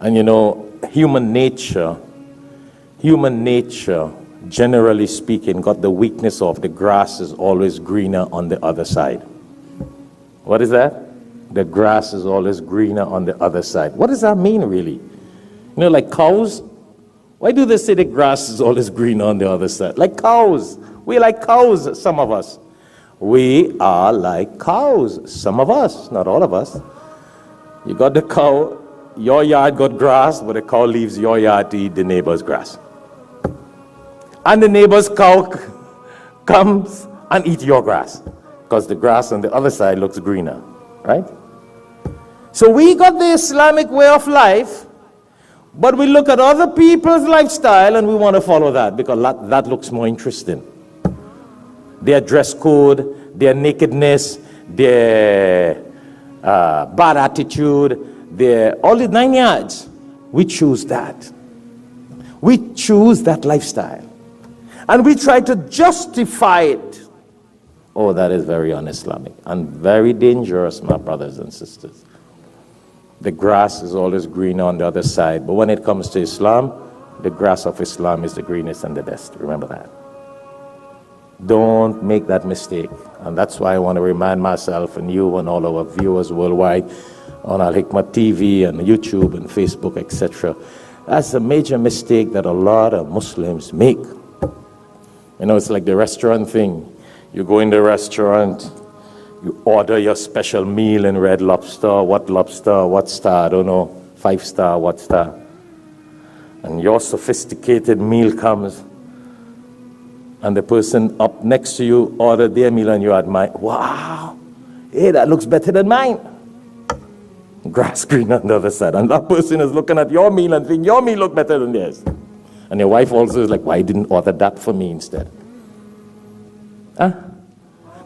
And you know, human nature, generally speaking, got the weakness of the grass is always greener on the other side. What is that? The grass is always greener on the other side. What does that mean, really? You know, like cows? Why do they say the grass is always greener on the other side? Like cows. We like cows, some of us. We are like cows, some of us, not all of us. You got the cow, your yard got grass, but the cow leaves your yard to eat the neighbor's grass. And the neighbor's cow comes and eats your grass, because the grass on the other side looks greener, right? So we got the Islamic way of life, but we look at other people's lifestyle and we want to follow that, because that looks more interesting. Their dress code, their nakedness, their bad attitude, all the 9 yards. We choose that. We choose that lifestyle. And we try to justify it. Oh, that is very un-Islamic and very dangerous, my brothers and sisters. The grass is always greener on the other side. But when it comes to Islam, the grass of Islam is the greenest and the best. Remember that. Don't make that mistake. And that's why I want to remind myself and you and all our viewers worldwide on Alhikmat TV and YouTube and Facebook, etc. That's a major mistake that a lot of Muslims make. You know, it's like the restaurant thing. You go in the restaurant, you order your special meal in Red Lobster, what star, I don't know, 5-star, what star. And your sophisticated meal comes, and the person up next to you ordered their meal and you admire, wow, hey, that looks better than mine. Grass green on the other side. And that person is looking at your meal and thinking your meal look better than theirs. And your wife also is like, why didn't order that for me instead? Huh?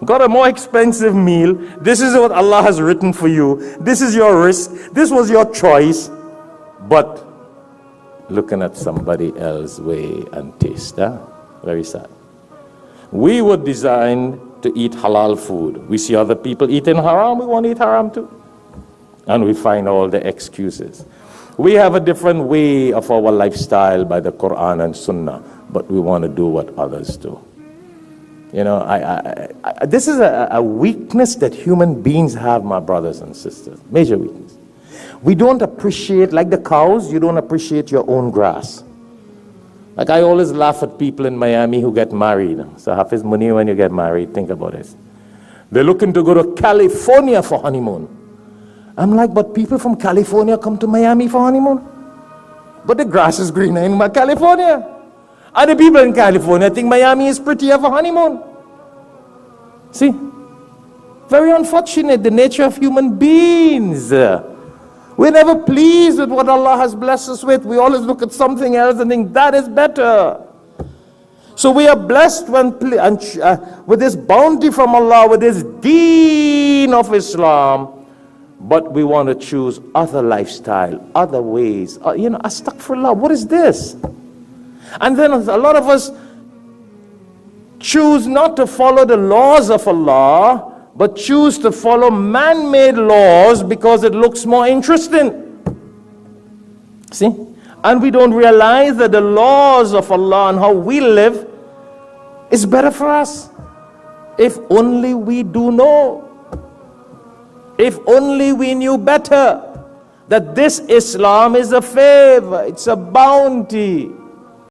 Got a more expensive meal. This is what Allah has written for you. This is your risk. This was your choice. But looking at somebody else's way and taste. Huh? Very sad. We were designed to eat halal food. We see other people eating haram, we want to eat haram too. And we find all the excuses. We have a different way of our lifestyle by the Quran and Sunnah, but we want to do what others do. You know, this is a weakness that human beings have, my brothers and sisters. Major weakness. We don't appreciate, like the cows, you don't appreciate your own grass. Like I always laugh at people in Miami who get married. So Hafiz money when you get married, think about this. They're looking to go to California for honeymoon. I'm like, but people from California come to Miami for honeymoon? But the grass is greener in California. And the people in California think Miami is prettier for honeymoon. See? Very unfortunate, the nature of human beings. We're never pleased with what Allah has blessed us with. We always look at something else and think that is better. So we are blessed with this bounty from Allah, with this deen of Islam. But we want to choose other lifestyle, other ways. You know, astaghfirullah, what is this? And then a lot of us choose not to follow the laws of Allah, but choose to follow man-made laws because it looks more interesting. See? And we don't realize that the laws of Allah and how we live is better for us. If only we do know. If only we knew better that this Islam is a favor, it's a bounty.